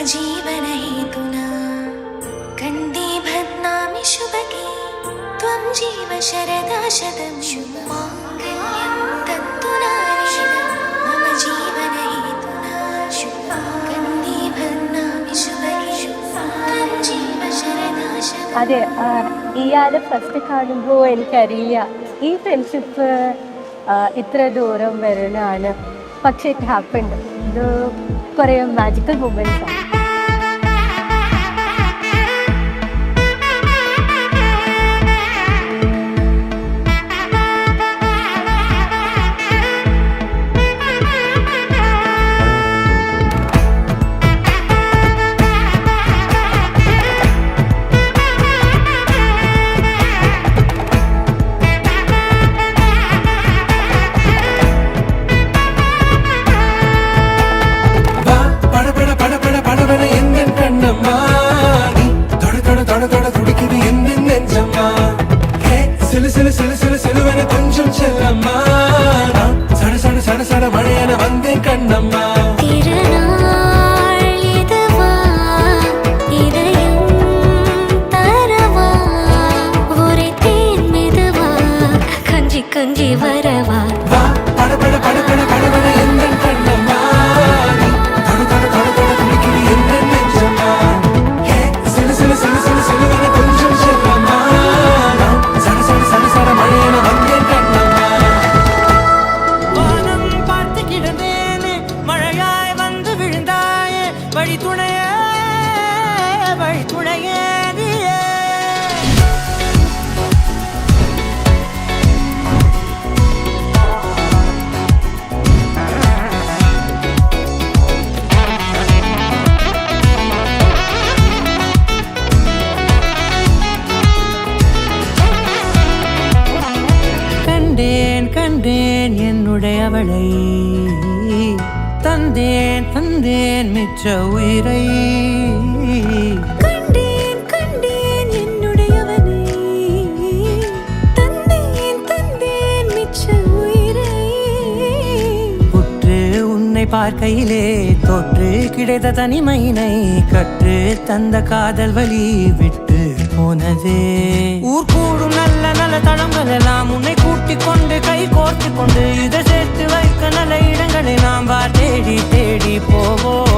जीवनहेतुना कण्ठे बध्नामि शुभगे त्वं जीव शरदा शतं शुभमाङ्गल्यं तत्तु नानेन मम जीवनहेतुना कण्ठे बध्नामि शुभगे त्वं जीव शरदा शतं. അതെ, ഇയാള് ഫസ്റ്റ് കാണുമ്പോൾ എനിക്കറിയില്ല ഈ ഫ്രണ്ട്ഷിപ്പ് ഇത്ര ദൂരം വരണാണ്. പക്ഷെ ഇറ്റ് ഹാപ്പൻഡ്. ഇത് കുറേ മാജിക്കൽ മൊമെന്റ്സ് ആണ്. கண்டேன் என்னுடையவளை தந்தேன் தந்தேன் மிச்ச உயிரை கண்டேன் கண்டேன் என்னுடையவனை தந்தேன் தந்தேன் மிச்ச உயிரை. உற்று உன்னை பார்க்கையிலே தொற்று கிடைத்த தனிமையினை கற்று தந்த காதல் வழி விட்டு போனதே. ஊர் கூடும் நல்ல நல்ல தளங்கள் எல்லாம் உன்னை கூட்டிக் கொண்டு கை கோர்த்து கொண்டு இதை சேர்த்து வைக்க நல்ல இடங்களை நாம் தேடி தேடி போவோம்.